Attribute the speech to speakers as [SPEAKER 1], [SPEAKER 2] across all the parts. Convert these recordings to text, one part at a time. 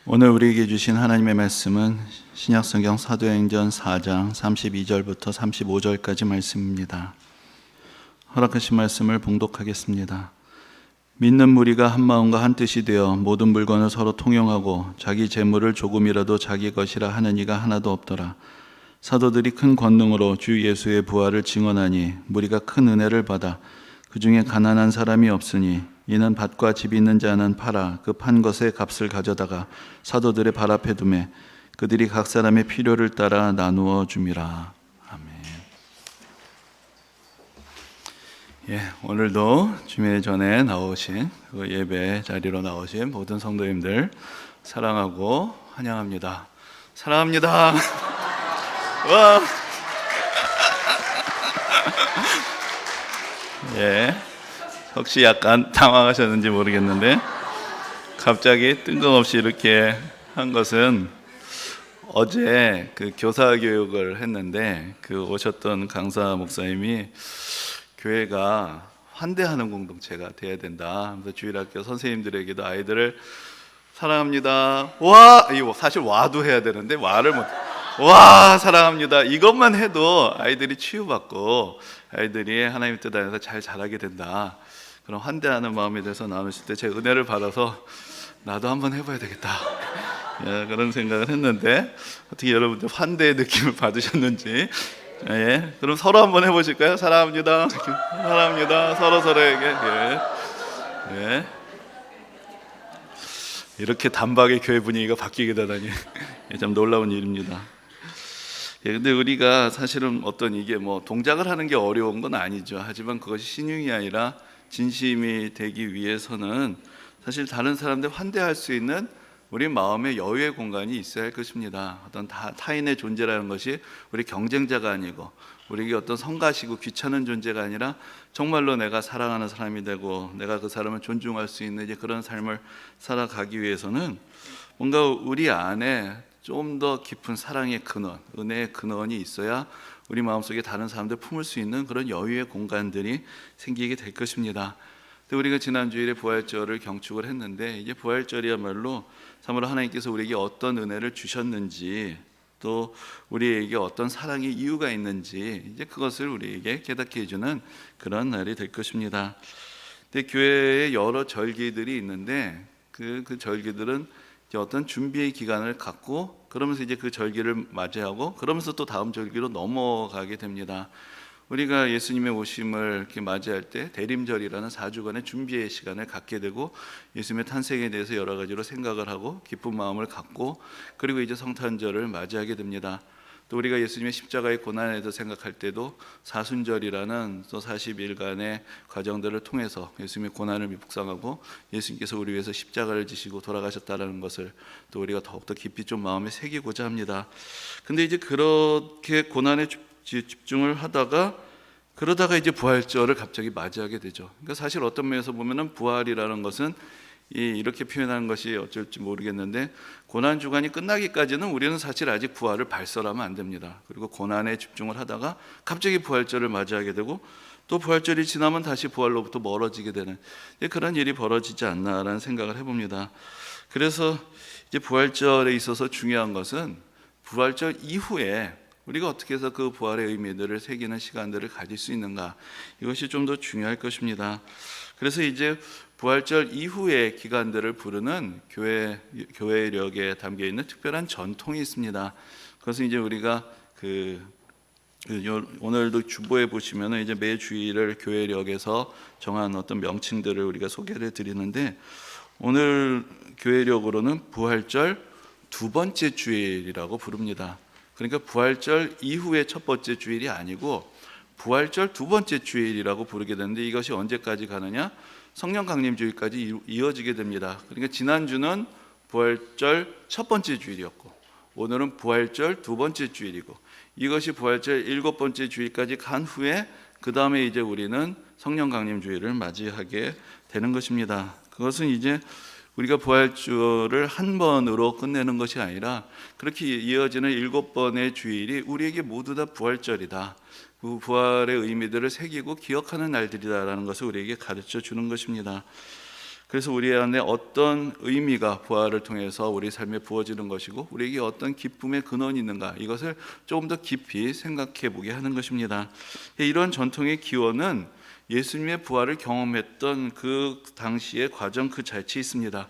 [SPEAKER 1] 오늘 우리에게 주신 하나님의 말씀은 신약성경 사도행전 4장 32절부터 35절까지 말씀입니다. 허락하신 말씀을 봉독하겠습니다. 믿는 무리가 한 마음과 한 뜻이 되어 모든 물건을 서로 통용하고 자기 재물을 조금이라도 자기 것이라 하는 이가 하나도 없더라. 사도들이 큰 권능으로 주 예수의 부활을 증언하니 무리가 큰 은혜를 받아 그 중에 가난한 사람이 없으니 이는 밭과 집이 있는 자는 팔아 그 판 것의 값을 가져다가 사도들의 발 앞에 두매 그들이 각 사람의 필요를 따라 나누어 줌이라. 아멘. 오늘도 주님의 전에 나오신 그 예배 자리로 나오신 모든 성도님들 사랑하고 환영합니다. 사랑합니다. 와. 혹시 약간 당황하셨는지 모르겠는데 갑자기 뜬금없이 이렇게 한 것은 어제 그 교사 교육을 했는데 그 오셨던 강사 목사님이 교회가 환대하는 공동체가 돼야 된다. 그래서 주일학교 선생님들에게도 아이들을 사랑합니다. 와, 이거 사실 와도 해야 되는데 와를 못. 와, 사랑합니다. 이것만 해도 아이들이 치유받고 아이들이 하나님의 뜻 안에서 잘 자라게 된다. 그런 환대하는 마음에 대해서 나누실 때 제 은혜를 받아서 나도 한번 해봐야 되겠다. 그런 생각을 했는데 어떻게 여러분들 환대의 느낌을 받으셨는지. 그럼 서로 한번 해보실까요? 사랑합니다. 사랑합니다. 서로에게. 이렇게 단박에 교회 분위기가 바뀌게 되다니 참 놀라운 일입니다. 근데 우리가 사실은 어떤 이게 동작을 하는 게 어려운 건 아니죠. 하지만 그것이 신용이 아니라 진심이 되기 위해서는 사실 다른 사람들 환대할 수 있는 우리 마음의 여유의 공간이 있어야 할 것입니다. 어떤 타인의 존재라는 것이 우리 경쟁자가 아니고 우리에게 어떤 성가시고 귀찮은 존재가 아니라 정말로 내가 사랑하는 사람이 되고 내가 그 사람을 존중할 수 있는 이제 그런 삶을 살아가기 위해서는 뭔가 우리 안에 좀 더 깊은 사랑의 근원, 은혜의 근원이 있어야 우리 마음속에 다른 사람들 품을 수 있는 그런 여유의 공간들이 생기게 될 것입니다. 우리가 지난 주일에 부활절을 경축을 했는데 이제 부활절이야말로 참으로 하나님께서 우리에게 어떤 은혜를 주셨는지 또 우리에게 어떤 사랑의 이유가 있는지 이제 그것을 우리에게 깨닫게 해주는 그런 날이 될 것입니다. 근데 교회에 여러 절기들이 있는데 그 절기들은 어떤 준비의 기간을 갖고 그러면서 이제 그 절기를 맞이하고 그러면서 또 다음 절기로 넘어가게 됩니다. 우리가 예수님의 오심을 이렇게 맞이할 때 대림절이라는 4주간의 준비의 시간을 갖게 되고 예수님의 탄생에 대해서 여러 가지로 생각을 하고 기쁜 마음을 갖고 그리고 이제 성탄절을 맞이하게 됩니다. 또 우리가 예수님의 십자가의 고난에 대해서 생각할 때도 사순절이라는 또 40일간의 과정들을 통해서 예수님의 고난을 묵상하고 예수님께서 우리 위해서 십자가를 지시고 돌아가셨다는 것을 또 우리가 더욱더 깊이 좀 마음에 새기고자 합니다. 근데 이제 그렇게 고난에 집중을 하다가 그러다가 이제 부활절을 갑자기 맞이하게 되죠. 그러니까 사실 어떤 면에서 보면은 부활이라는 것은 이렇게 표현하는 것이 어쩔지 모르겠는데 고난 주간이 끝나기까지는 우리는 사실 아직 부활을 발설하면 안 됩니다. 그리고 고난에 집중을 하다가 갑자기 부활절을 맞이하게 되고 또 부활절이 지나면 다시 부활로부터 멀어지게 되는 그런 일이 벌어지지 않나라는 생각을 해봅니다. 그래서 이제 부활절에 있어서 중요한 것은 부활절 이후에 우리가 어떻게 해서 그 부활의 의미들을 새기는 시간들을 가질 수 있는가, 이것이 좀 더 중요할 것입니다. 그래서 이제 부활절 이후의 기간들을 부르는 교회력에 담겨 있는 특별한 전통이 있습니다. 그것은 이제 우리가 오늘도 주보에 보시면은 이제 매 주일을 교회력에서 정한 어떤 명칭들을 우리가 소개를 드리는데 오늘 교회력으로는 부활절 두 번째 주일이라고 부릅니다. 그러니까 부활절 이후의 첫 번째 주일이 아니고 부활절 두 번째 주일이라고 부르게 되는데 이것이 언제까지 가느냐? 성령 강림 주일까지 이어지게 됩니다. 그러니까 지난주는 부활절 첫 번째 주일이었고 오늘은 부활절 두 번째 주일이고 이것이 부활절 일곱 번째 주일까지 간 후에 그 다음에 이제 우리는 성령 강림 주일을 맞이하게 되는 것입니다. 그것은 이제 우리가 부활절을 한 번으로 끝내는 것이 아니라 그렇게 이어지는 일곱 번의 주일이 우리에게 모두 다 부활절이다. 그 부활의 의미들을 새기고 기억하는 날들이다라는 것을 우리에게 가르쳐 주는 것입니다. 그래서 우리 안에 어떤 의미가 부활을 통해서 우리 삶에 부어지는 것이고 우리에게 어떤 기쁨의 근원이 있는가, 이것을 조금 더 깊이 생각해 보게 하는 것입니다. 이런 전통의 기원은 예수님의 부활을 경험했던 그 당시의 과정 그 자체에 있습니다.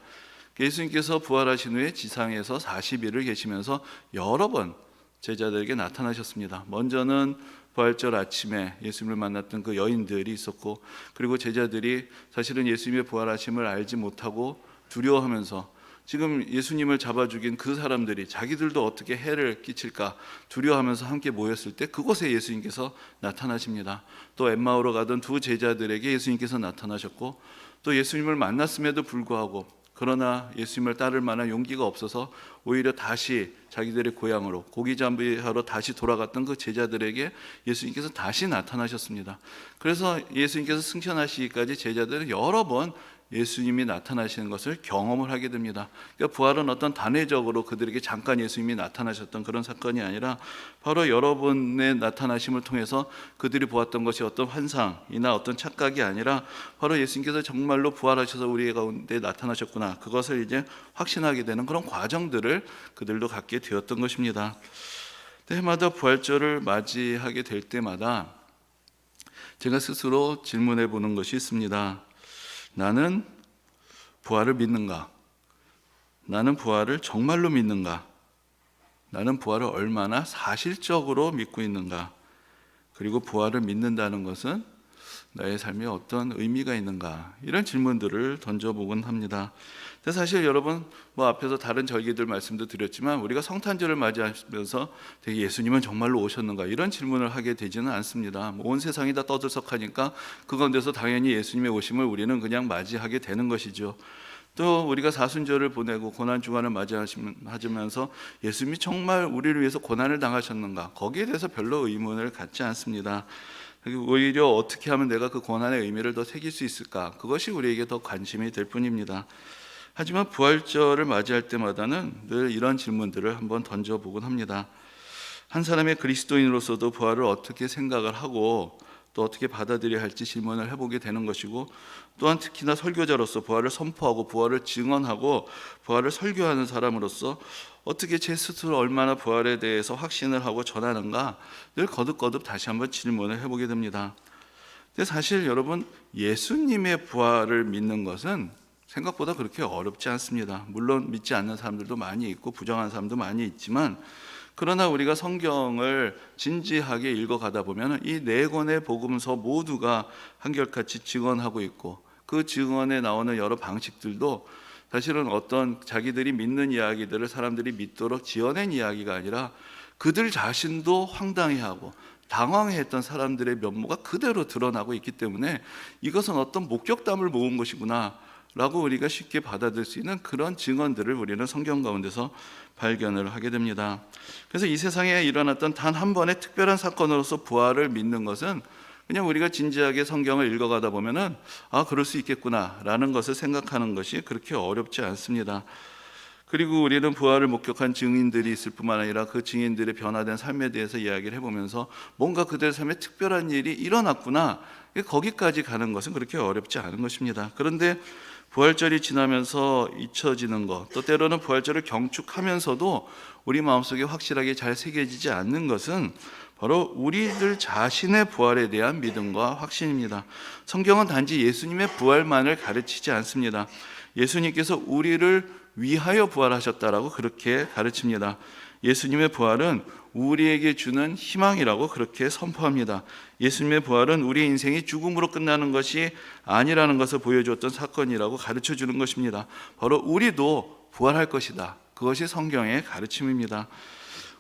[SPEAKER 1] 예수님께서 부활하신 후에 지상에서 40일을 계시면서 여러 번 제자들에게 나타나셨습니다. 먼저는 부활절 아침에 예수님을 만났던 그 여인들이 있었고, 그리고 제자들이 사실은 예수님의 부활하심을 알지 못하고 두려워하면서 지금 예수님을 잡아 죽인 그 사람들이 자기들도 어떻게 해를 끼칠까 두려워하면서 함께 모였을 때 그곳에 예수님께서 나타나십니다. 또 엠마오로 가던 두 제자들에게 예수님께서 나타나셨고, 또 예수님을 만났음에도 불구하고 그러나 예수님을 따를 만한 용기가 없어서 오히려 다시 자기들의 고향으로 고기 잡이하러 다시 돌아갔던 그 제자들에게 예수님께서 다시 나타나셨습니다. 그래서 예수님께서 승천하시기까지 제자들은 여러 번 예수님이 나타나시는 것을 경험을 하게 됩니다. 그러니까 부활은 어떤 단회적으로 그들에게 잠깐 예수님이 나타나셨던 그런 사건이 아니라 바로 여러 번의 나타나심을 통해서 그들이 보았던 것이 어떤 환상이나 어떤 착각이 아니라 바로 예수님께서 정말로 부활하셔서 우리 가운데 나타나셨구나, 그것을 이제 확신하게 되는 그런 과정들을 그들도 갖게 되었던 것입니다. 해마다 부활절을 맞이하게 될 때마다 제가 스스로 질문해 보는 것이 있습니다. 나는 부활을 믿는가? 나는 부활을 정말로 믿는가? 나는 부활을 얼마나 사실적으로 믿고 있는가? 그리고 부활을 믿는다는 것은 나의 삶에 어떤 의미가 있는가? 이런 질문들을 던져보곤 합니다. 근데 사실 여러분, 앞에서 다른 절기들 말씀도 드렸지만 우리가 성탄절을 맞이하면서 되게 예수님은 정말로 오셨는가? 이런 질문을 하게 되지는 않습니다. 온 세상이 다 떠들썩하니까 그 가운데서 당연히 예수님의 오심을 우리는 그냥 맞이하게 되는 것이죠. 또 우리가 사순절을 보내고 고난주간을 맞이하면서 예수님이 정말 우리를 위해서 고난을 당하셨는가? 거기에 대해서 별로 의문을 갖지 않습니다. 오히려 어떻게 하면 내가 그 고난의 의미를 더 새길 수 있을까? 그것이 우리에게 더 관심이 될 뿐입니다. 하지만 부활절을 맞이할 때마다는 늘 이런 질문들을 한번 던져보곤 합니다. 한 사람의 그리스도인으로서도 부활을 어떻게 생각을 하고 또 어떻게 받아들여야 할지 질문을 해보게 되는 것이고, 또한 특히나 설교자로서 부활을 선포하고 부활을 증언하고 부활을 설교하는 사람으로서 어떻게 제 스스로 얼마나 부활에 대해서 확신을 하고 전하는가 늘 거듭거듭 다시 한번 질문을 해보게 됩니다. 근데 사실 여러분, 예수님의 부활을 믿는 것은 생각보다 그렇게 어렵지 않습니다. 물론 믿지 않는 사람들도 많이 있고 부정하는 사람도 많이 있지만, 그러나 우리가 성경을 진지하게 읽어가다 보면 이 네 권의 복음서 모두가 한결같이 증언하고 있고, 그 증언에 나오는 여러 방식들도 사실은 어떤 자기들이 믿는 이야기들을 사람들이 믿도록 지어낸 이야기가 아니라 그들 자신도 황당해하고 당황했던 사람들의 면모가 그대로 드러나고 있기 때문에 이것은 어떤 목격담을 모은 것이구나 라고 우리가 쉽게 받아들일 수 있는 그런 증언들을 우리는 성경 가운데서 발견을 하게 됩니다. 그래서 이 세상에 일어났던 단 한 번의 특별한 사건으로서 부활을 믿는 것은 그냥 우리가 진지하게 성경을 읽어가다 보면은 그럴 수 있겠구나 라는 것을 생각하는 것이 그렇게 어렵지 않습니다. 그리고 우리는 부활을 목격한 증인들이 있을 뿐만 아니라 그 증인들의 변화된 삶에 대해서 이야기를 해보면서 뭔가 그들의 삶에 특별한 일이 일어났구나, 거기까지 가는 것은 그렇게 어렵지 않은 것입니다. 그런데 부활절이 지나면서 잊혀지는 것, 또 때로는 부활절을 경축하면서도 우리 마음속에 확실하게 잘 새겨지지 않는 것은 바로 우리들 자신의 부활에 대한 믿음과 확신입니다. 성경은 단지 예수님의 부활만을 가르치지 않습니다. 예수님께서 우리를 위하여 부활하셨다라고 그렇게 가르칩니다. 예수님의 부활은 우리에게 주는 희망이라고 그렇게 선포합니다. 예수님의 부활은 우리의 인생이 죽음으로 끝나는 것이 아니라는 것을 보여주었던 사건이라고 가르쳐주는 것입니다. 바로 우리도 부활할 것이다. 그것이 성경의 가르침입니다.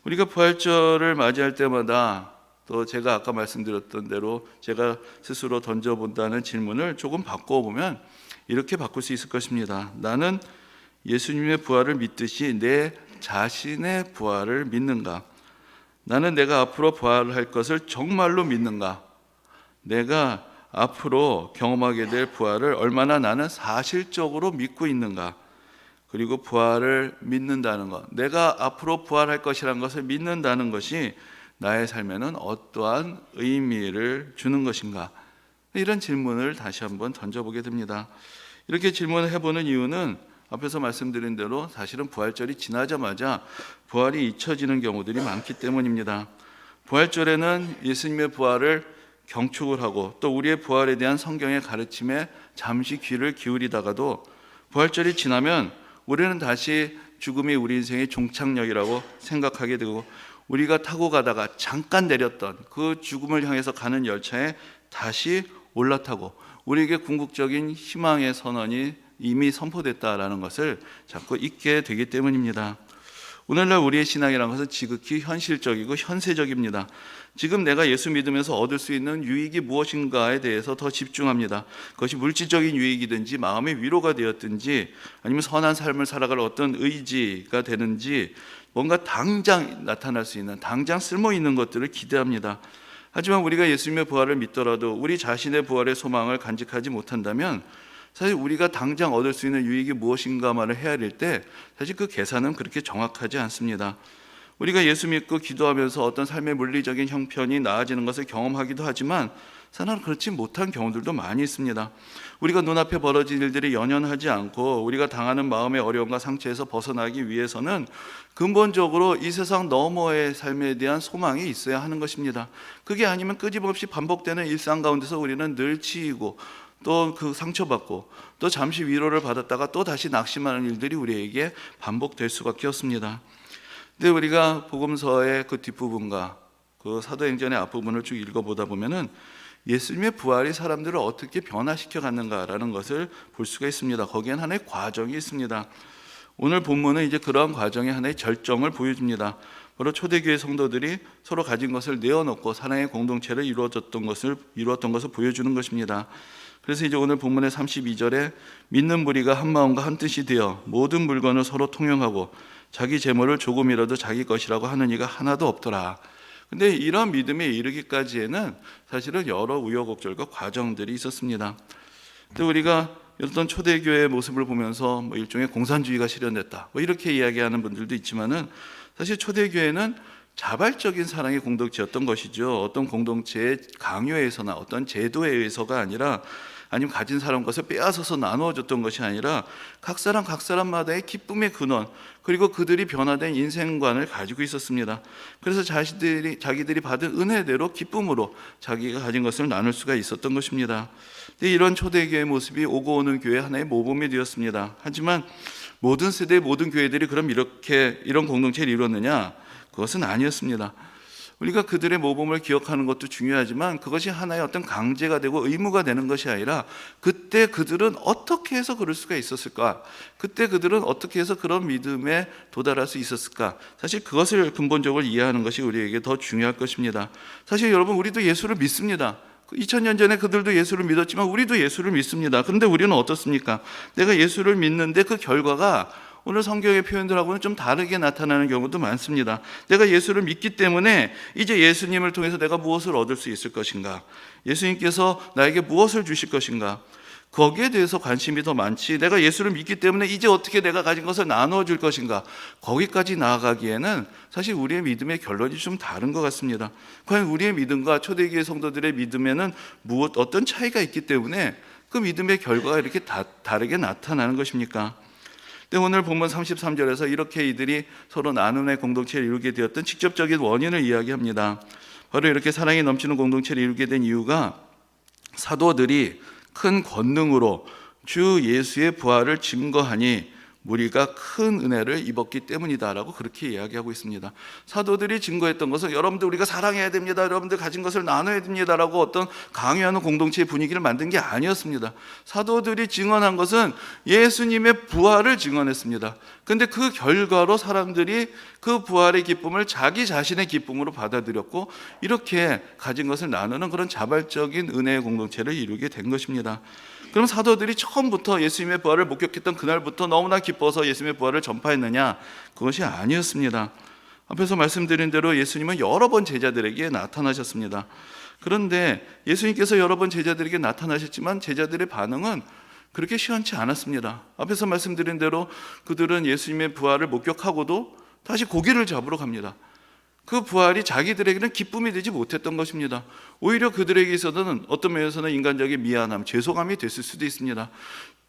[SPEAKER 1] 우리가 부활절을 맞이할 때마다 또 제가 아까 말씀드렸던 대로 제가 스스로 던져본다는 질문을 조금 바꿔보면 이렇게 바꿀 수 있을 것입니다. 나는 예수님의 부활을 믿듯이 내 자신의 부활을 믿는가? 나는 내가 앞으로 부활할 것을 정말로 믿는가? 내가 앞으로 경험하게 될 부활을 얼마나 나는 사실적으로 믿고 있는가? 그리고 부활을 믿는다는 것, 내가 앞으로 부활할 것이라는 것을 믿는다는 것이 나의 삶에는 어떠한 의미를 주는 것인가? 이런 질문을 다시 한번 던져보게 됩니다. 이렇게 질문을 해보는 이유는 앞에서 말씀드린 대로 사실은 부활절이 지나자마자 부활이 잊혀지는 경우들이 많기 때문입니다. 부활절에는 예수님의 부활을 경축을 하고 또 우리의 부활에 대한 성경의 가르침에 잠시 귀를 기울이다가도 부활절이 지나면 우리는 다시 죽음이 우리 인생의 종착역이라고 생각하게 되고 우리가 타고 가다가 잠깐 내렸던 그 죽음을 향해서 가는 열차에 다시 올라타고 우리에게 궁극적인 희망의 선언이 이미 선포됐다라는 것을 자꾸 잊게 되기 때문입니다. 오늘날 우리의 신앙이라는 것은 지극히 현실적이고 현세적입니다. 지금 내가 예수 믿으면서 얻을 수 있는 유익이 무엇인가에 대해서 더 집중합니다. 그것이 물질적인 유익이든지 마음의 위로가 되었든지 아니면 선한 삶을 살아갈 어떤 의지가 되는지 뭔가 당장 나타날 수 있는 당장 쓸모 있는 것들을 기대합니다. 하지만 우리가 예수님의 부활을 믿더라도 우리 자신의 부활의 소망을 간직하지 못한다면 사실 우리가 당장 얻을 수 있는 유익이 무엇인가만을 헤아릴 때 사실 그 계산은 그렇게 정확하지 않습니다. 우리가 예수 믿고 기도하면서 어떤 삶의 물리적인 형편이 나아지는 것을 경험하기도 하지만 사실은 그렇지 못한 경우들도 많이 있습니다. 우리가 눈앞에 벌어진 일들이 연연하지 않고 우리가 당하는 마음의 어려움과 상처에서 벗어나기 위해서는 근본적으로 이 세상 너머의 삶에 대한 소망이 있어야 하는 것입니다. 그게 아니면 끊임없이 반복되는 일상 가운데서 우리는 늘 치이고 또 그 상처받고 또 잠시 위로를 받았다가 또 다시 낙심하는 일들이 우리에게 반복될 수밖에 없습니다. 근데 우리가 복음서의 그 뒷부분과 그 사도행전의 앞부분을 쭉 읽어보다 보면은 예수님의 부활이 사람들을 어떻게 변화시켜 갔는가라는 것을 볼 수가 있습니다. 거기엔 하나의 과정이 있습니다. 오늘 본문은 이제 그러한 과정의 하나의 절정을 보여줍니다. 바로 초대교회 성도들이 서로 가진 것을 내어놓고 사랑의 공동체를 이루었던 것을 보여주는 것입니다. 그래서 이제 오늘 본문의 32절에 믿는 무리가 한 마음과 한 뜻이 되어 모든 물건을 서로 통용하고 자기 재물을 조금이라도 자기 것이라고 하는 이가 하나도 없더라. 근데 이런 믿음에 이르기까지에는 사실은 여러 우여곡절과 과정들이 있었습니다. 근데 우리가 어떤 초대교회의 모습을 보면서 일종의 공산주의가 실현됐다 이렇게 이야기하는 분들도 있지만은 사실 초대교회는 자발적인 사랑의 공동체였던 것이죠. 어떤 공동체의 강요에 의해서나 어떤 제도에 의해서가 아니라 아니면 가진 사람 것을 빼앗아서 나누어줬던 것이 아니라 각 사람마다의 기쁨의 근원 그리고 그들이 변화된 인생관을 가지고 있었습니다. 그래서 자기들이 받은 은혜대로 기쁨으로 자기가 가진 것을 나눌 수가 있었던 것입니다. 근데 이런 초대교회의 모습이 오고 오는 교회 하나의 모범이 되었습니다. 하지만 모든 세대의 모든 교회들이 그럼 이런 공동체를 이뤘느냐? 그것은 아니었습니다. 우리가 그들의 모범을 기억하는 것도 중요하지만 그것이 하나의 어떤 강제가 되고 의무가 되는 것이 아니라 그때 그들은 어떻게 해서 그럴 수가 있었을까? 그때 그들은 어떻게 해서 그런 믿음에 도달할 수 있었을까? 사실 그것을 근본적으로 이해하는 것이 우리에게 더 중요할 것입니다. 사실 여러분 우리도 예수를 믿습니다. 2000년 전에 그들도 예수를 믿었지만 우리도 예수를 믿습니다. 그런데 우리는 어떻습니까? 내가 예수를 믿는데 그 결과가 오늘 성경의 표현들하고는 좀 다르게 나타나는 경우도 많습니다. 내가 예수를 믿기 때문에 이제 예수님을 통해서 내가 무엇을 얻을 수 있을 것인가? 예수님께서 나에게 무엇을 주실 것인가? 거기에 대해서 관심이 더 많지 내가 예수를 믿기 때문에 이제 어떻게 내가 가진 것을 나누어 줄 것인가? 거기까지 나아가기에는 사실 우리의 믿음의 결론이 좀 다른 것 같습니다. 과연 우리의 믿음과 초대교회 성도들의 믿음에는 어떤 차이가 있기 때문에 그 믿음의 결과가 이렇게 다르게 나타나는 것입니까? 근데 오늘 본문 33절에서 이렇게 이들이 서로 나눔의 공동체를 이루게 되었던 직접적인 원인을 이야기합니다. 바로 이렇게 사랑이 넘치는 공동체를 이루게 된 이유가 사도들이 큰 권능으로 주 예수의 부활을 증거하니 무리가 큰 은혜를 입었기 때문이다라고 그렇게 이야기하고 있습니다. 사도들이 증거했던 것은 여러분들 우리가 사랑해야 됩니다, 여러분들 가진 것을 나눠야 됩니다라고 어떤 강요하는 공동체의 분위기를 만든 게 아니었습니다. 사도들이 증언한 것은 예수님의 부활을 증언했습니다. 그런데 그 결과로 사람들이 그 부활의 기쁨을 자기 자신의 기쁨으로 받아들였고 이렇게 가진 것을 나누는 그런 자발적인 은혜의 공동체를 이루게 된 것입니다. 그럼 사도들이 처음부터 예수님의 부활을 목격했던 그날부터 너무나 기뻐서 예수님의 부활을 전파했느냐? 그것이 아니었습니다. 앞에서 말씀드린 대로 예수님은 여러 번 제자들에게 나타나셨습니다. 그런데 예수님께서 여러 번 제자들에게 나타나셨지만 제자들의 반응은 그렇게 시원치 않았습니다. 앞에서 말씀드린 대로 그들은 예수님의 부활을 목격하고도 다시 고기를 잡으러 갑니다. 그 부활이 자기들에게는 기쁨이 되지 못했던 것입니다. 오히려 그들에게 있어서는 어떤 면에서는 인간적인 미안함, 죄송함이 됐을 수도 있습니다.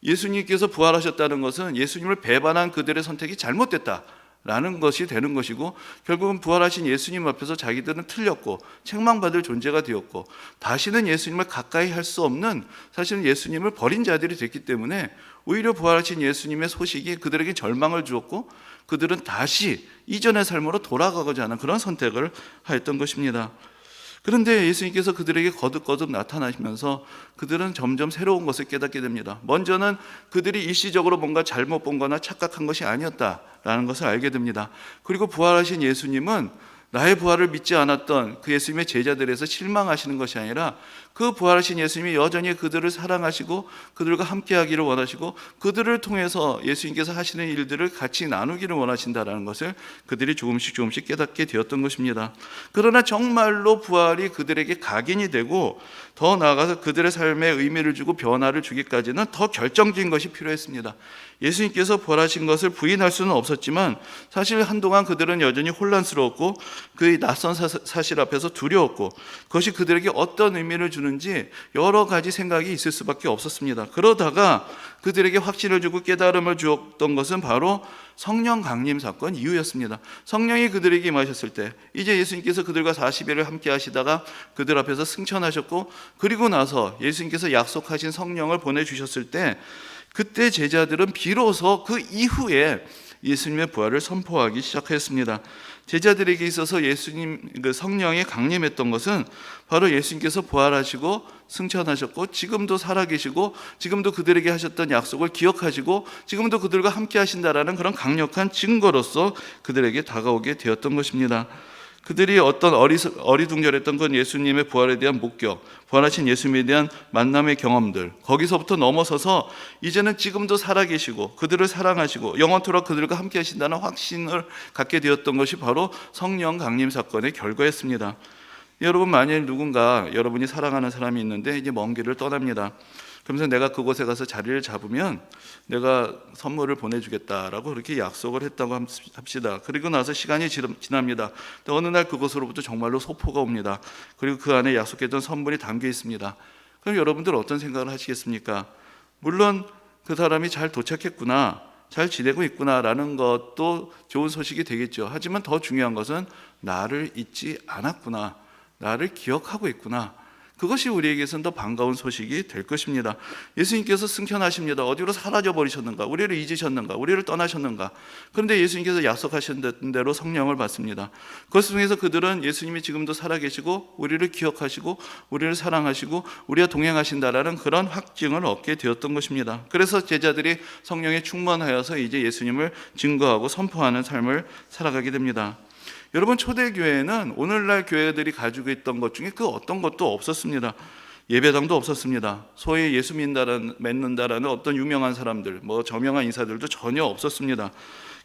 [SPEAKER 1] 예수님께서 부활하셨다는 것은 예수님을 배반한 그들의 선택이 잘못됐다라는 것이 되는 것이고, 결국은 부활하신 예수님 앞에서 자기들은 틀렸고 책망받을 존재가 되었고, 다시는 예수님을 가까이 할 수 없는, 사실은 예수님을 버린 자들이 됐기 때문에 오히려 부활하신 예수님의 소식이 그들에게 절망을 주었고, 그들은 다시 이전의 삶으로 돌아가고자 하는 그런 선택을 하였던 것입니다. 그런데 예수님께서 그들에게 거듭거듭 나타나시면서 그들은 점점 새로운 것을 깨닫게 됩니다. 먼저는 그들이 일시적으로 뭔가 잘못 본 거나 착각한 것이 아니었다라는 것을 알게 됩니다. 그리고 부활하신 예수님은 나의 부활을 믿지 않았던 그 예수님의 제자들에서 실망하시는 것이 아니라, 그 부활하신 예수님이 여전히 그들을 사랑하시고 그들과 함께하기를 원하시고, 그들을 통해서 예수님께서 하시는 일들을 같이 나누기를 원하신다는 것을 그들이 조금씩 깨닫게 되었던 것입니다. 그러나 정말로 부활이 그들에게 각인이 되고, 더 나아가서 그들의 삶에 의미를 주고 변화를 주기까지는 더 결정적인 것이 필요했습니다. 예수님께서 부활하신 것을 부인할 수는 없었지만, 사실 한동안 그들은 여전히 혼란스러웠고 그 낯선 사실 앞에서 두려웠고, 그것이 그들에게 어떤 의미를 주는지 여러 가지 생각이 있을 수밖에 없었습니다. 그러다가 그들에게 확신을 주고 깨달음을 주었던 것은 바로 성령 강림 사건 이후였습니다. 성령이 그들에게 임하셨을 때, 이제 예수님께서 그들과 40일을 함께 하시다가 그들 앞에서 승천하셨고, 그리고 나서 예수님께서 약속하신 성령을 보내주셨을 때, 그때 제자들은 비로소 그 이후에 예수님의 부활을 선포하기 시작했습니다. 제자들에게 있어서 예수님 그 성령이 강림했던 것은 바로 예수님께서 부활하시고 승천하셨고, 지금도 살아계시고, 지금도 그들에게 하셨던 약속을 기억하시고, 지금도 그들과 함께 하신다라는 그런 강력한 증거로서 그들에게 다가오게 되었던 것입니다. 그들이 어떤 어리둥절했던 건 예수님의 부활에 대한 목격, 부활하신 예수님에 대한 만남의 경험들, 거기서부터 넘어서서 이제는 지금도 살아계시고 그들을 사랑하시고 영원토록 그들과 함께 하신다는 확신을 갖게 되었던 것이 바로 성령 강림 사건의 결과였습니다. 여러분, 만일 누군가 여러분이 사랑하는 사람이 있는데 이제 먼 길을 떠납니다. 그러면서 내가 그곳에 가서 자리를 잡으면 내가 선물을 보내주겠다라고 그렇게 약속을 했다고 합시다. 그리고 나서 시간이 지납니다. 어느 날 그곳으로부터 정말로 소포가 옵니다. 그리고 그 안에 약속했던 선물이 담겨 있습니다. 그럼 여러분들 어떤 생각을 하시겠습니까? 물론 그 사람이 잘 도착했구나, 잘 지내고 있구나라는 것도 좋은 소식이 되겠죠. 하지만 더 중요한 것은 나를 잊지 않았구나, 나를 기억하고 있구나, 그것이 우리에게서는 더 반가운 소식이 될 것입니다. 예수님께서 승천하십니다. 어디로 사라져 버리셨는가? 우리를 잊으셨는가? 우리를 떠나셨는가? 그런데 예수님께서 약속하신 대로 성령을 받습니다. 그것 중에서 그들은 예수님이 지금도 살아계시고 우리를 기억하시고 우리를 사랑하시고 우리와 동행하신다라는 그런 확증을 얻게 되었던 것입니다. 그래서 제자들이 성령에 충만하여서 이제 예수님을 증거하고 선포하는 삶을 살아가게 됩니다. 여러분, 초대교회는 오늘날 교회들이 가지고 있던 것 중에 그 어떤 것도 없었습니다. 예배당도 없었습니다. 소위 예수 믿는다라는 어떤 유명한 사람들, 저명한 인사들도 전혀 없었습니다.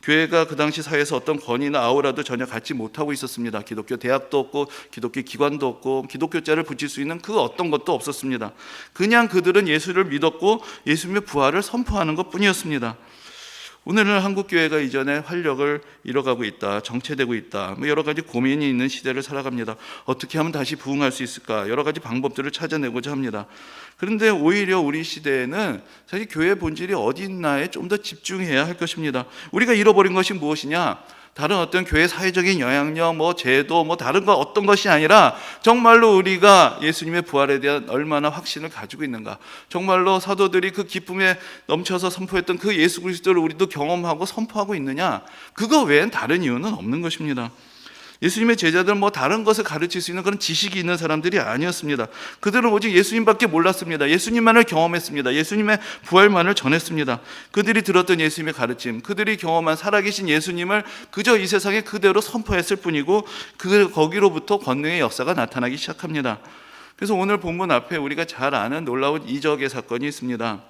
[SPEAKER 1] 교회가 그 당시 사회에서 어떤 권위나 아우라도 전혀 갖지 못하고 있었습니다. 기독교 대학도 없고 기독교 기관도 없고 기독교자를 붙일 수 있는 그 어떤 것도 없었습니다. 그냥 그들은 예수를 믿었고 예수님의 부활을 선포하는 것뿐이었습니다. 오늘날 한국교회가 이전에 활력을 잃어가고 있다, 정체되고 있다, 여러 가지 고민이 있는 시대를 살아갑니다. 어떻게 하면 다시 부흥할 수 있을까? 여러 가지 방법들을 찾아내고자 합니다. 그런데 오히려 우리 시대에는 사실 교회의 본질이 어디 있나에 좀 더 집중해야 할 것입니다. 우리가 잃어버린 것이 무엇이냐? 다른 어떤 교회 사회적인 영향력, 제도, 다른 거 어떤 것이 아니라 정말로 우리가 예수님의 부활에 대한 얼마나 확신을 가지고 있는가, 정말로 사도들이 그 기쁨에 넘쳐서 선포했던 그 예수 그리스도를 우리도 경험하고 선포하고 있느냐, 그거 외엔 다른 이유는 없는 것입니다. 예수님의 제자들은 다른 것을 가르칠 수 있는 그런 지식이 있는 사람들이 아니었습니다. 그들은 오직 예수님밖에 몰랐습니다. 예수님만을 경험했습니다. 예수님의 부활만을 전했습니다. 그들이 들었던 예수님의 가르침, 그들이 경험한 살아계신 예수님을 그저 이 세상에 그대로 선포했을 뿐이고, 거기로부터 권능의 역사가 나타나기 시작합니다. 그래서 오늘 본문 앞에 우리가 잘 아는 놀라운 이적의 사건이 있습니다.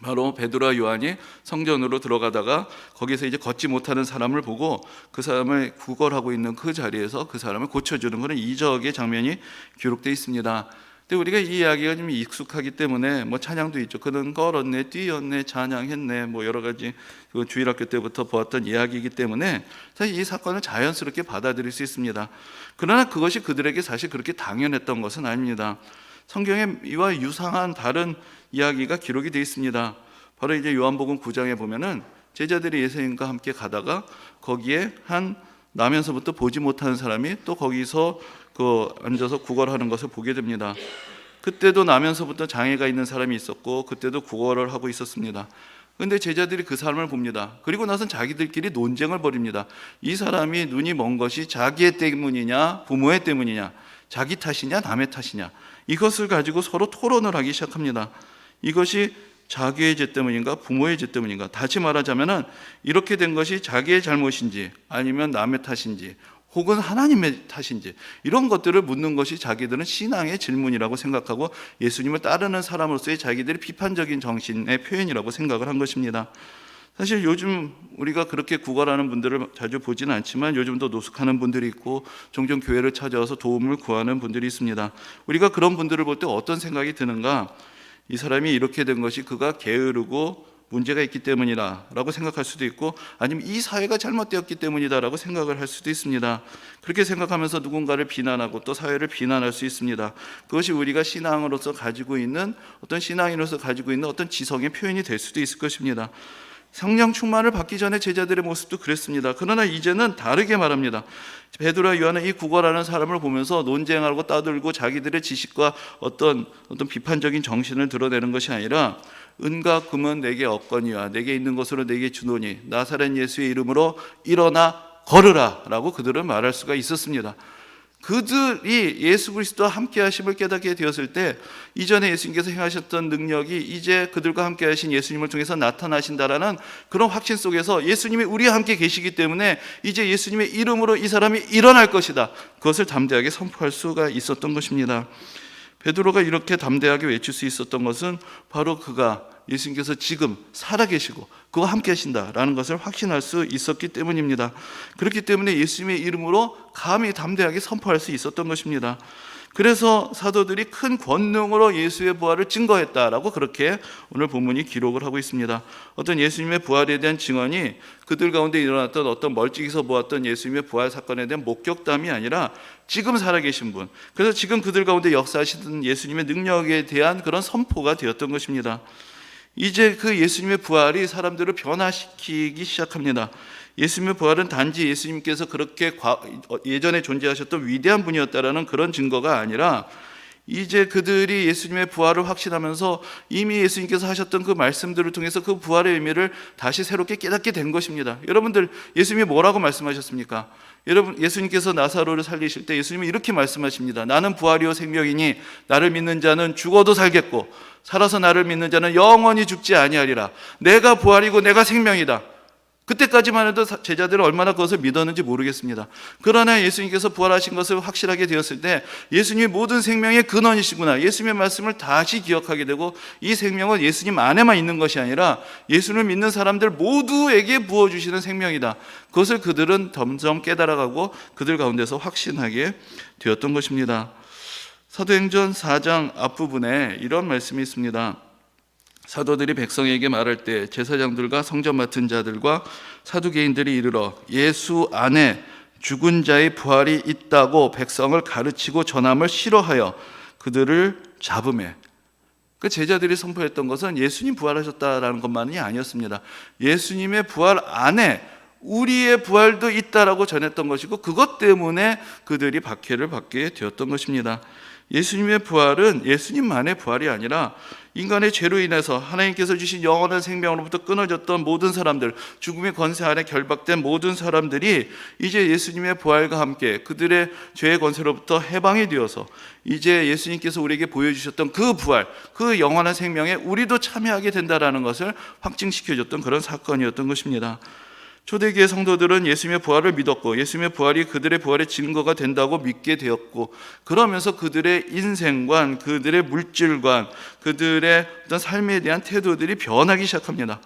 [SPEAKER 1] 바로 베드로와 요한이 성전으로 들어가다가 거기서 이제 걷지 못하는 사람을 보고 그 사람을 구걸하고 있는 그 자리에서 그 사람을 고쳐주는 그런 이적의 장면이 기록되어 있습니다. 근데 우리가 이 이야기가 좀 익숙하기 때문에 찬양도 있죠. 그는 걸었네, 뛰었네, 찬양했네, 여러 가지 주일학교 때부터 보았던 이야기이기 때문에 사실 이 사건을 자연스럽게 받아들일 수 있습니다. 그러나 그것이 그들에게 사실 그렇게 당연했던 것은 아닙니다. 성경에 이와 유사한 다른 이야기가 기록이 되어 있습니다. 바로 이제 요한복음 9장에 보면은 제자들이 예수님과 함께 가다가 거기에 한 나면서부터 보지 못하는 사람이 또 거기서 앉아서 구걸하는 것을 보게 됩니다. 그때도 나면서부터 장애가 있는 사람이 있었고 그때도 구걸을 하고 있었습니다. 그런데 제자들이 그 사람을 봅니다. 그리고 나선 자기들끼리 논쟁을 벌입니다. 이 사람이 눈이 먼 것이 자기의 때문이냐 부모의 때문이냐, 자기 탓이냐 남의 탓이냐, 이것을 가지고 서로 토론을 하기 시작합니다. 이것이 자기의 죄 때문인가 부모의 죄 때문인가, 다시 말하자면 이렇게 된 것이 자기의 잘못인지 아니면 남의 탓인지 혹은 하나님의 탓인지, 이런 것들을 묻는 것이 자기들은 신앙의 질문이라고 생각하고 예수님을 따르는 사람으로서의 자기들의 비판적인 정신의 표현이라고 생각을 한 것입니다. 사실 요즘 우리가 그렇게 구걸하는 분들을 자주 보지는 않지만 요즘도 노숙하는 분들이 있고 종종 교회를 찾아와서 도움을 구하는 분들이 있습니다. 우리가 그런 분들을 볼 때 어떤 생각이 드는가? 이 사람이 이렇게 된 것이 그가 게으르고 문제가 있기 때문이라고 생각할 수도 있고, 아니면 이 사회가 잘못되었기 때문이다라고 생각을 할 수도 있습니다. 그렇게 생각하면서 누군가를 비난하고 또 사회를 비난할 수 있습니다. 그것이 우리가 신앙으로서 가지고 있는 어떤 신앙인으로서 가지고 있는 어떤 지성의 표현이 될 수도 있을 것입니다. 성령 충만을 받기 전에 제자들의 모습도 그랬습니다. 그러나 이제는 다르게 말합니다. 베드로와 요한은 이 구걸하는 사람을 보면서 논쟁하고 따돌고 자기들의 지식과 어떤 비판적인 정신을 드러내는 것이 아니라, 은과 금은 내게 없거니와 내게 있는 것으로 내게 주노니 나사렛 예수의 이름으로 일어나 걸으라 라고 그들은 말할 수가 있었습니다. 그들이 예수 그리스도와 함께 하심을 깨닫게 되었을 때 이전에 예수님께서 행하셨던 능력이 이제 그들과 함께 하신 예수님을 통해서 나타나신다라는 그런 확신 속에서 예수님이 우리와 함께 계시기 때문에 이제 예수님의 이름으로 이 사람이 일어날 것이다, 그것을 담대하게 선포할 수가 있었던 것입니다. 베드로가 이렇게 담대하게 외칠 수 있었던 것은 바로 그가 예수님께서 지금 살아계시고 그와 함께 하신다라는 것을 확신할 수 있었기 때문입니다. 그렇기 때문에 예수님의 이름으로 감히 담대하게 선포할 수 있었던 것입니다. 그래서 사도들이 큰 권능으로 예수의 부활을 증거했다라고 그렇게 오늘 본문이 기록을 하고 있습니다. 어떤 예수님의 부활에 대한 증언이 그들 가운데 일어났던 어떤 멀찍이서 보았던 예수님의 부활 사건에 대한 목격담이 아니라 지금 살아계신 분, 그래서 지금 그들 가운데 역사하시던 예수님의 능력에 대한 그런 선포가 되었던 것입니다. 이제 그 예수님의 부활이 사람들을 변화시키기 시작합니다. 예수님의 부활은 단지 예수님께서 그렇게 예전에 존재하셨던 위대한 분이었다라는 그런 증거가 아니라, 이제 그들이 예수님의 부활을 확신하면서 이미 예수님께서 하셨던 그 말씀들을 통해서 그 부활의 의미를 다시 새롭게 깨닫게 된 것입니다. 여러분들, 예수님이 뭐라고 말씀하셨습니까? 여러분, 예수님께서 나사로를 살리실 때 예수님이 이렇게 말씀하십니다. 나는 부활이요 생명이니 나를 믿는 자는 죽어도 살겠고 살아서 나를 믿는 자는 영원히 죽지 아니하리라. 내가 부활이고 내가 생명이다. 그때까지만 해도 제자들은 얼마나 그것을 믿었는지 모르겠습니다. 그러나 예수님께서 부활하신 것을 확실하게 되었을 때 예수님이 모든 생명의 근원이시구나, 예수님의 말씀을 다시 기억하게 되고, 이 생명은 예수님 안에만 있는 것이 아니라 예수를 믿는 사람들 모두에게 부어주시는 생명이다. 그것을 그들은 점점 깨달아가고 그들 가운데서 확신하게 되었던 것입니다. 사도행전 4장 앞부분에 이런 말씀이 있습니다. 사도들이 백성에게 말할 때 제사장들과 성전 맡은 자들과 사두개인들이 이르러 예수 안에 죽은 자의 부활이 있다고 백성을 가르치고 전함을 싫어하여 그들을 잡으매. 그 제자들이 선포했던 것은 예수님 부활하셨다라는 것만이 아니었습니다. 예수님의 부활 안에 우리의 부활도 있다라고 전했던 것이고, 그것 때문에 그들이 박해를 받게 되었던 것입니다. 예수님의 부활은 예수님만의 부활이 아니라 인간의 죄로 인해서 하나님께서 주신 영원한 생명으로부터 끊어졌던 모든 사람들, 죽음의 권세 아래 결박된 모든 사람들이 이제 예수님의 부활과 함께 그들의 죄의 권세로부터 해방이 되어서 이제 예수님께서 우리에게 보여주셨던 그 부활, 그 영원한 생명에 우리도 참여하게 된다는 것을 확증시켜줬던 그런 사건이었던 것입니다. 초대교회 성도들은 예수님의 부활을 믿었고 예수님의 부활이 그들의 부활의 증거가 된다고 믿게 되었고, 그러면서 그들의 인생관, 그들의 물질관, 그들의 어떤 삶에 대한 태도들이 변하기 시작합니다.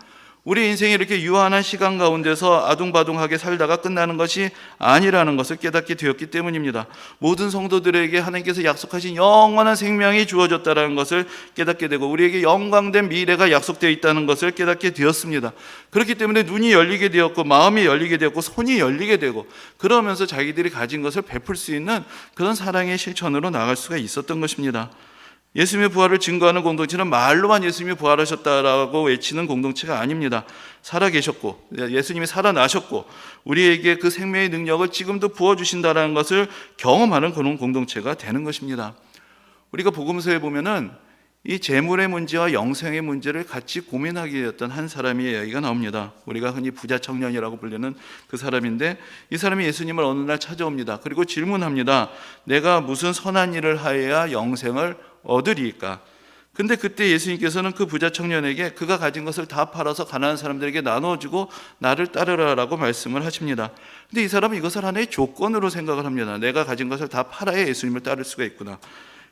[SPEAKER 1] 우리 인생이 이렇게 유한한 시간 가운데서 아둥바둥하게 살다가 끝나는 것이 아니라는 것을 깨닫게 되었기 때문입니다. 모든 성도들에게 하나님께서 약속하신 영원한 생명이 주어졌다는 것을 깨닫게 되고 우리에게 영광된 미래가 약속되어 있다는 것을 깨닫게 되었습니다. 그렇기 때문에 눈이 열리게 되었고 마음이 열리게 되었고 손이 열리게 되고, 그러면서 자기들이 가진 것을 베풀 수 있는 그런 사랑의 실천으로 나아갈 수가 있었던 것입니다. 예수님의 부활을 증거하는 공동체는 말로만 예수님이 부활하셨다라고 외치는 공동체가 아닙니다. 살아계셨고 예수님이 살아나셨고 우리에게 그 생명의 능력을 지금도 부어주신다는 것을 경험하는 그런 공동체가 되는 것입니다. 우리가 복음서에 보면은 이 재물의 문제와 영생의 문제를 같이 고민하게 되었던 한 사람의 이야기가 나옵니다. 우리가 흔히 부자 청년이라고 불리는 그 사람인데, 이 사람이 예수님을 어느 날 찾아옵니다. 그리고 질문합니다. 내가 무슨 선한 일을 하여야 영생을 얻으리이까? 근데 그때 예수님께서는 그 부자 청년에게 그가 가진 것을 다 팔아서 가난한 사람들에게 나눠주고 나를 따르라라고 말씀을 하십니다. 근데 이 사람은 이것을 하나의 조건으로 생각을 합니다. 내가 가진 것을 다 팔아야 예수님을 따를 수가 있구나.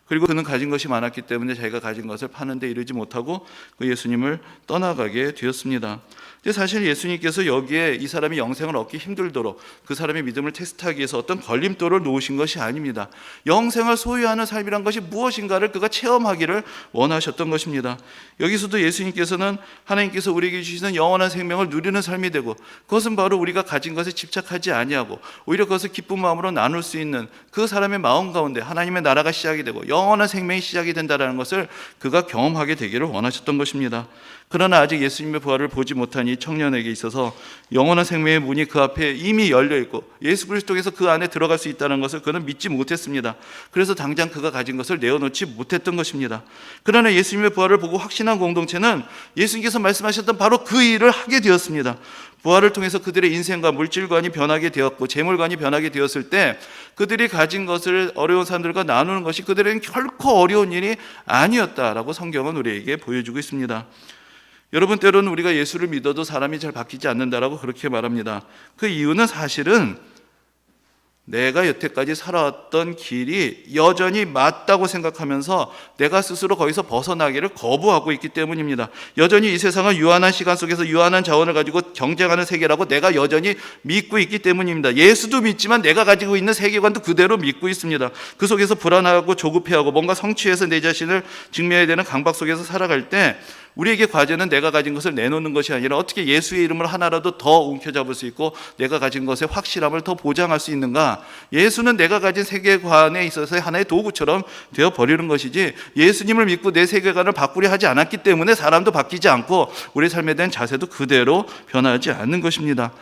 [SPEAKER 1] 그리고 그는 가진 것이 많았기 때문에 자기가 가진 것을 파는데 이르지 못하고 그 예수님을 떠나가게 되었습니다. 근데 사실 예수님께서 여기에 이 사람이 영생을 얻기 힘들도록 그 사람의 믿음을 테스트하기 위해서 어떤 걸림돌을 놓으신 것이 아닙니다. 영생을 소유하는 삶이란 것이 무엇인가를 그가 체험하기를 원하셨던 것입니다. 여기서도 예수님께서는 하나님께서 우리에게 주시는 영원한 생명을 누리는 삶이 되고, 그것은 바로 우리가 가진 것에 집착하지 아니하고 오히려 그것을 기쁜 마음으로 나눌 수 있는 그 사람의 마음 가운데 하나님의 나라가 시작이 되고 영원한 생명이 시작이 된다는 것을 그가 경험하게 되기를 원하셨던 것입니다. 그러나 아직 예수님의 부활을 보지 못한 이 청년에게 있어서 영원한 생명의 문이 그 앞에 이미 열려 있고 예수 그리스도께서 그 안에 들어갈 수 있다는 것을 그는 믿지 못했습니다. 그래서 당장 그가 가진 것을 내어놓지 못했던 것입니다. 그러나 예수님의 부활을 보고 확신한 공동체는 예수님께서 말씀하셨던 바로 그 일을 하게 되었습니다. 부활을 통해서 그들의 인생과 물질관이 변하게 되었고 재물관이 변하게 되었을 때 그들이 가진 것을 어려운 사람들과 나누는 것이 그들에겐 결코 어려운 일이 아니었다라고 성경은 우리에게 보여주고 있습니다. 여러분, 때로는 우리가 예수를 믿어도 사람이 잘 바뀌지 않는다라고 그렇게 말합니다. 그 이유는 사실은 내가 여태까지 살아왔던 길이 여전히 맞다고 생각하면서 내가 스스로 거기서 벗어나기를 거부하고 있기 때문입니다. 여전히 이 세상은 유한한 시간 속에서 유한한 자원을 가지고 경쟁하는 세계라고 내가 여전히 믿고 있기 때문입니다. 예수도 믿지만 내가 가지고 있는 세계관도 그대로 믿고 있습니다. 그 속에서 불안하고 조급해하고 뭔가 성취해서 내 자신을 증명해야 되는 강박 속에서 살아갈 때 우리에게 과제는 내가 가진 것을 내놓는 것이 아니라 어떻게 예수의 이름을 하나라도 더 움켜잡을 수 있고 내가 가진 것의 확실함을 더 보장할 수 있는가. 예수는 내가 가진 세계관에 있어서의 하나의 도구처럼 되어버리는 것이지, 예수님을 믿고 내 세계관을 바꾸려 하지 않았기 때문에 사람도 바뀌지 않고 우리 삶에 대한 자세도 그대로 변하지 않는 것입니다.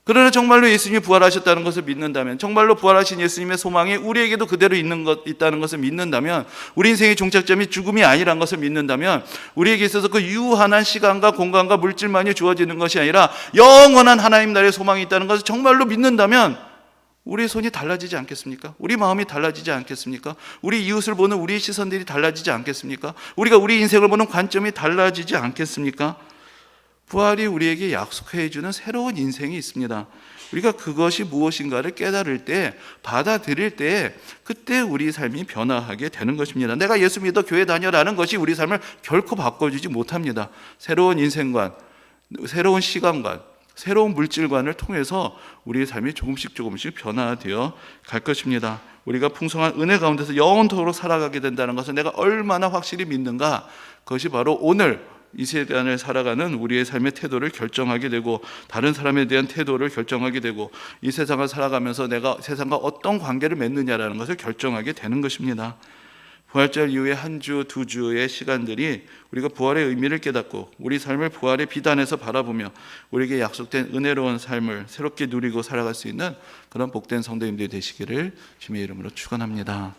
[SPEAKER 1] 그러나 정말로 예수님이 부활하셨다는 것을 믿는다면, 정말로 부활하신 예수님의 소망이 우리에게도 그대로 있다는 것을 믿는다면, 우리 인생의 종착점이 죽음이 아니라는 것을 믿는다면, 우리에게 있어서 그 유한한 시간과 공간과 물질만이 주어지는 것이 아니라 영원한 하나님 나라의 소망이 있다는 것을 정말로 믿는다면 우리의 손이 달라지지 않겠습니까? 우리 마음이 달라지지 않겠습니까? 우리 이웃을 보는 우리의 시선들이 달라지지 않겠습니까? 우리가 우리 인생을 보는 관점이 달라지지 않겠습니까? 부활이 우리에게 약속해 주는 새로운 인생이 있습니다. 우리가 그것이 무엇인가를 깨달을 때, 받아들일 때, 그때 우리 삶이 변화하게 되는 것입니다. 내가 예수 믿어 교회 다녀라는 것이 우리 삶을 결코 바꿔주지 못합니다. 새로운 인생관, 새로운 시간관, 새로운 물질관을 통해서 우리의 삶이 조금씩 변화되어 갈 것입니다. 우리가 풍성한 은혜 가운데서 영원토록 살아가게 된다는 것을 내가 얼마나 확실히 믿는가, 그것이 바로 오늘 이 세상을 살아가는 우리의 삶의 태도를 결정하게 되고, 다른 사람에 대한 태도를 결정하게 되고, 이 세상을 살아가면서 내가 세상과 어떤 관계를 맺느냐라는 것을 결정하게 되는 것입니다. 부활절 이후에 한 주, 두 주의 시간들이 우리가 부활의 의미를 깨닫고 우리 삶을 부활의 빛 안에서 바라보며 우리에게 약속된 은혜로운 삶을 새롭게 누리고 살아갈 수 있는 그런 복된 성도님들이 되시기를 주님의 이름으로 축원합니다.